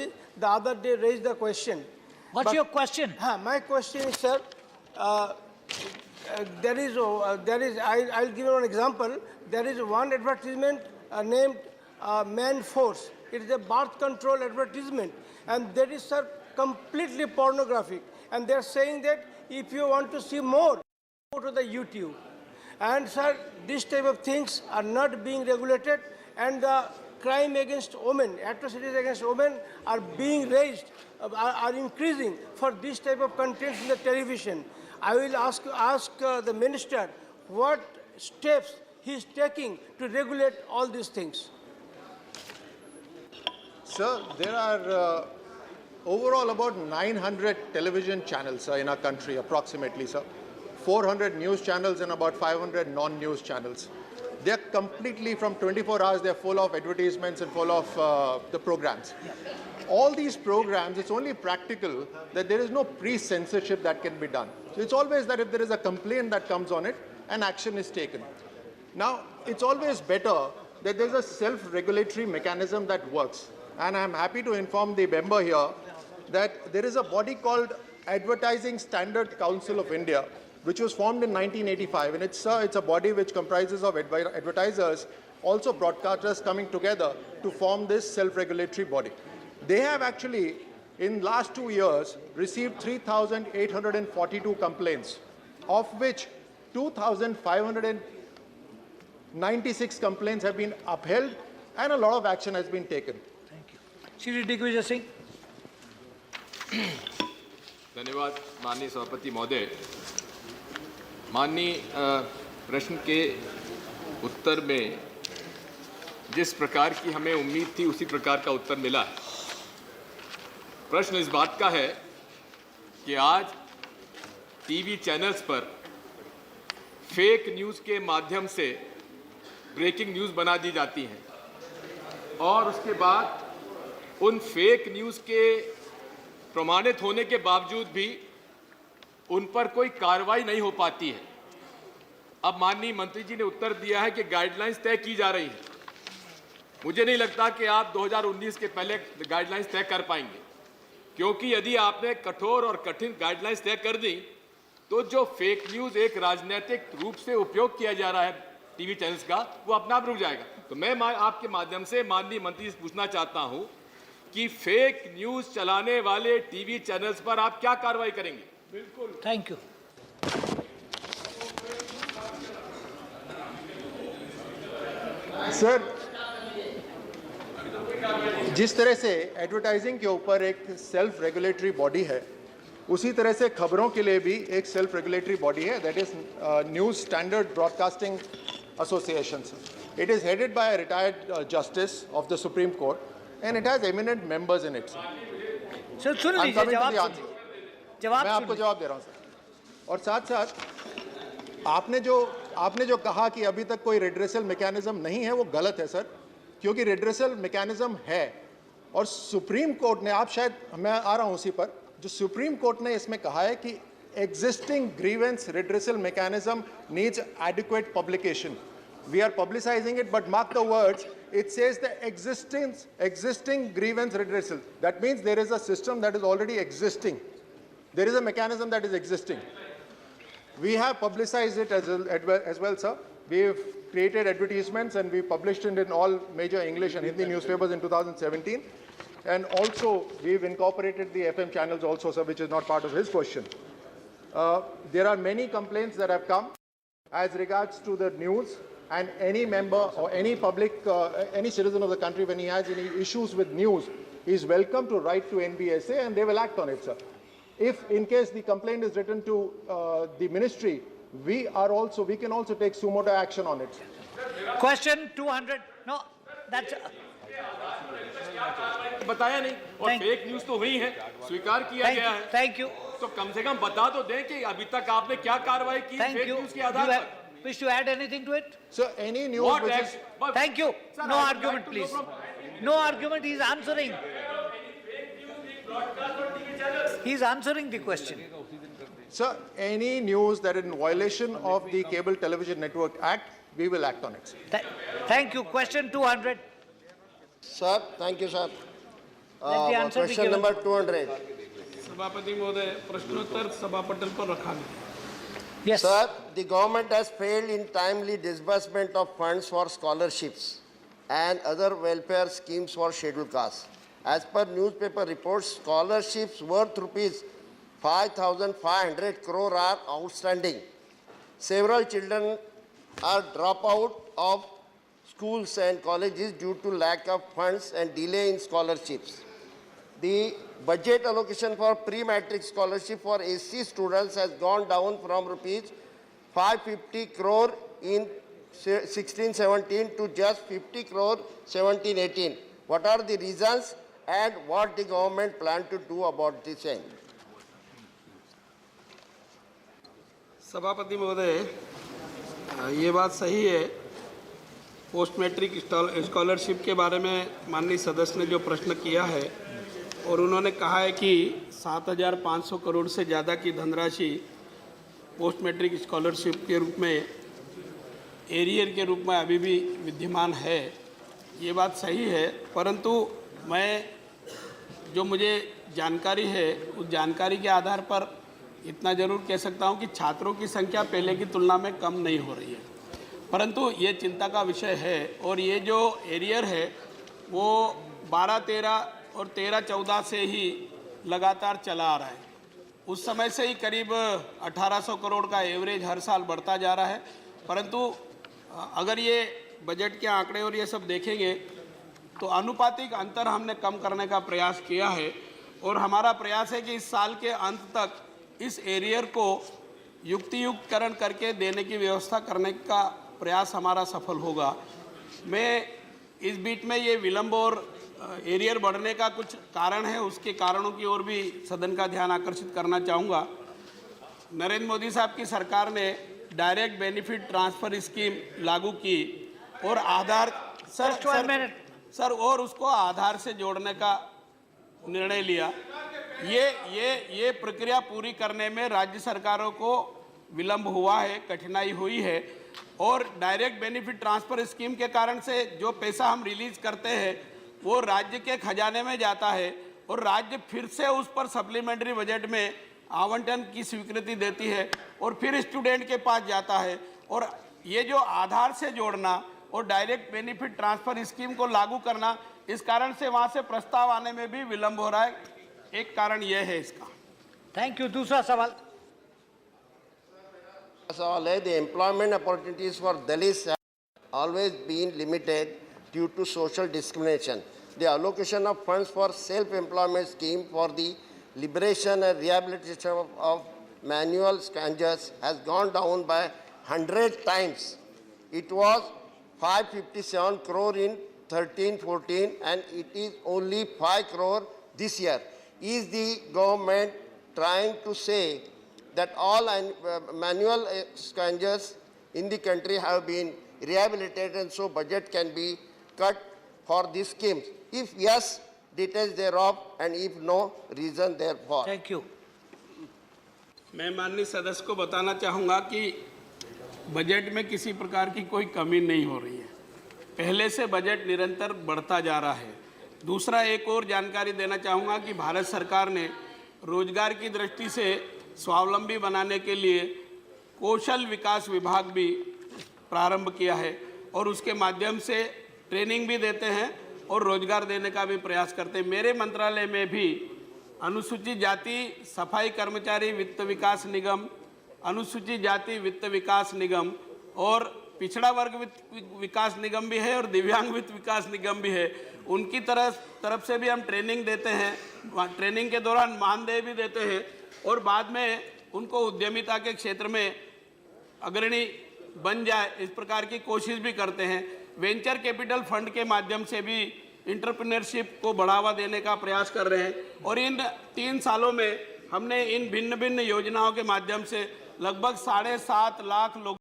Ji the other day raised the question. What's your question? My question is, sir, I'll give you an example. There is one advertisement named Man Force. It is a birth control advertisement. And that is, sir, completely pornographic. And they're saying that if you want to see more, go to the YouTube. And, sir, this type of things are not being regulated, and the crime against women, atrocities against women are being raised, are increasing for this type of content in the television. I will ask the minister what steps he is taking to regulate all these things. Sir, there are overall about 900 television channels in our country, approximately, sir. 400 news channels and about 500 non-news channels. They're completely, from 24 hours, they're full of advertisements and full of the programs. All these programs, it's only practical that there is no pre-censorship that can be done. So it's always that if there is a complaint that comes on it, an action is taken. Now, it's always better that there's a self-regulatory mechanism that works. And I'm happy to inform the member here that there is a body called Advertising Standard Council of India, which was formed in 1985, and it's a body which comprises of advertisers, also broadcasters coming together to form this self-regulatory body. They have actually, in last 2 years, received 3,842 complaints, of which 2,596 complaints have been upheld, and a lot of action has been taken. Thank you. Shri Digvijay Singh. धन्यवाद माननीय सभापति महोदय। माननीय प्रश्न के उत्तर में जिस प्रकार की हमें उम्मीद थी उसी प्रकार का उत्तर मिला है। प्रश्न इस बात का है कि आज टीवी चैनल्स पर फेक न्यूज़ के माध्यम से ब्रेकिंग न्यूज़ बना दी जाती हैं और उसके बाद उन फेक न्यूज़ के प्रमाणित होने के बावजूद भी उन पर कोई कार्रवाई नहीं हो पाती है। अब माननीय मंत्री जी ने उत्तर दिया है कि गाइडलाइंस तय की जा रही हैं। मुझे नहीं लगता कि आप 2019 के पहले गाइडलाइंस तय कर पाएंगे, क्योंकि यदि आपने कठोर और कठिन गाइडलाइंस तय कर दी तो जो फेक न्यूज़ एक राजनीतिक रूप से उपयोग किया जा रहा है टीवी चैनल्स का, वो अपने आप रुक जाएगा। तो मैं आपके माध्यम से माननीय मंत्री से पूछना चाहता हूं कि फेक न्यूज़ चलाने वाले टीवी चैनल्स पर आप क्या कार्रवाई करेंगे? बिल्कुल। Thank you. सर, जिस तरह से एडवर्टाइजिंग के ऊपर एक सेल्फ रेगुलेटरी बॉडी है, उसी तरह से खबरों के लिए भी एक सेल्फ रेगुलेटरी बॉडी है, that is news standard broadcasting association. It is headed by a retired justice of the supreme court and it has eminent members in it. Sir सुन लीजिए, मैं आपको जवाब दे रहा हूं सर। और साथ साथ आपने जो कहा कि अभी तक कोई रेड्रेसल मैकेनिज्म नहीं है, वो गलत है सर, क्योंकि रेड्रेसल मैकेनिज्म है। और सुप्रीम कोर्ट ने, आप शायद, मैं आ रहा हूं उसी पर, जो सुप्रीम कोर्ट ने इसमें कहा है कि existing grievance redressal mechanism needs adequate publication. We are publicizing it, but mark the words, it says the existing grievance redressal. That means there is a system that is already existing. There is a mechanism that is existing. We have publicized it as well, sir. We have created advertisements and we published it in all major English and Hindi newspapers in 2017. And also, we've incorporated the FM channels also, sir, which is not part of his question. There are many complaints that have come as regards to the news, and any member or any public, any citizen of the country, when he has any issues with news, he is welcome to write to NBSA and they will act on it, sir. If in case the complaint is written to the ministry, we can also take suo motu action on it. Question 200. No, that's. बताया नहीं और fake news तो हुई है, स्वीकार किया गया है। Thank you. तो कम से कम बता तो दें कि अभी तक आपने क्या कार्रवाई की फेक न्यूज़ के आधार पर। Wish to add anything to it? So any news What which acts? is... Thank you. Sir, No I would argument, like to know please. from- No argument. He's answering. He's answering the question. Sir, any news that is in violation of the Cable Television Network Act, we will act on it. Thank you. Question 200. Sir, thank you, sir. Let the answer be question given. number 200. सभापति महोदय, प्रश्नोत्तर सभापटल पर रखा गया। Yes. Sir, the government has failed in timely disbursement of funds for scholarships and other welfare schemes for scheduled castes. As per newspaper reports, scholarships worth rupees 5,500 crore are outstanding. Several children are dropped out of schools and colleges due to lack of funds and delay in scholarships. The budget allocation for pre-matric scholarship for SC students has gone down from rupees 550 crore in 16-17 to just 50 crore 17-18. What are the reasons and what the government plan to do about the same? सभापति महोदय, ये बात सही है। Post matric scholarship के बारे में माननीय सदस्य ने जो प्रश्न किया है और उन्होंने कहा है कि 7,500 करोड़ से ज़्यादा की धनराशि पोस्ट मैट्रिक स्कॉलरशिप के रूप में एरियर के रूप में अभी भी विद्यमान है। ये बात सही है, परंतु मैं जो मुझे जानकारी है उस जानकारी के आधार पर इतना ज़रूर कह सकता हूँ कि छात्रों की संख्या पहले की तुलना में कम नहीं हो रही है, परंतु ये चिंता का विषय है। और ये जो एरियर है वो 12-13 और 13-14 से ही लगातार चला आ रहा है। उस समय से ही करीब 1800 करोड़ का एवरेज हर साल बढ़ता जा रहा है, परंतु अगर ये बजट के आंकड़े और ये सब देखेंगे तो आनुपातिक अंतर हमने कम करने का प्रयास किया है और हमारा प्रयास है कि इस साल के अंत तक इस एरियर को युक्तियुक्तकरण करके देने की व्यवस्था करने का प्रयास हमारा सफल होगा। मैं इस बीच में ये विलंब और एरियर बढ़ने का कुछ कारण है, उसके कारणों की ओर भी सदन का ध्यान आकर्षित करना चाहूँगा। नरेंद्र मोदी साहब की सरकार ने डायरेक्ट बेनिफिट ट्रांसफ़र स्कीम लागू की और आधार सर और उसको आधार से जोड़ने का निर्णय लिया। ये प्रक्रिया पूरी करने में राज्य सरकारों को विलंब हुआ है, कठिनाई हुई है और डायरेक्ट बेनिफिट ट्रांसफ़र स्कीम के कारण से जो पैसा हम रिलीज करते हैं वो राज्य के खजाने में जाता है और राज्य फिर से उस पर सप्लीमेंट्री बजट में आवंटन की स्वीकृति देती है और फिर स्टूडेंट के पास जाता है। और ये जो आधार से जोड़ना और डायरेक्ट बेनिफिट ट्रांसफ़र स्कीम को लागू करना, इस कारण से वहाँ से प्रस्ताव आने में भी विलंब हो रहा है। एक कारण यह है इसका। Thank you. दूसरा सवाल। सवाल है, the employment opportunities for Dalits have always been limited due to social discrimination. The allocation of funds for self-employment scheme for the liberation and rehabilitation of manual scavengers has gone down by 100 times. It was 557 crore in 13-14 and it is only 5 crore this year. Is the government trying to say that all manual scavengers in the country have been rehabilitated and so budget can be cut for these schemes? If yes, details thereof, and if no, reason therefore. Thank you. मैं माननीय सदस्य को बताना चाहूँगा कि budget में किसी प्रकार की कोई कमी नहीं हो रही है, पहले से बजट निरंतर बढ़ता जा रहा है। दूसरा, एक और जानकारी देना चाहूँगा कि भारत सरकार ने रोजगार की दृष्टि से स्वावलंबी बनाने के लिए कौशल विकास विभाग भी प्रारंभ किया है और उसके माध्यम से ट्रेनिंग भी देते हैं और रोजगार देने का भी प्रयास करते हैं। मेरे मंत्रालय में भी अनुसूचित जाति सफाई कर्मचारी वित्त विकास निगम, अनुसूचित जाति वित्त विकास निगम और पिछड़ा वर्ग वित्त विकास निगम भी है और दिव्यांग वित्त विकास निगम भी है। उनकी तरफ से भी हम ट्रेनिंग देते हैं। ट्रेनिंग के दौरान मानदेय भी देते हैं और बाद में उनको उद्यमिता के क्षेत्र में अग्रणी बन जाए, इस प्रकार की कोशिश भी करते हैं। वेंचर कैपिटल फंड के माध्यम से भी एंटरप्रेन्योरशिप को बढ़ावा देने का प्रयास कर रहे हैं और इन 3 सालों में हमने इन भिन्न भिन्न योजनाओं के माध्यम से लगभग 7.5 लाख लोग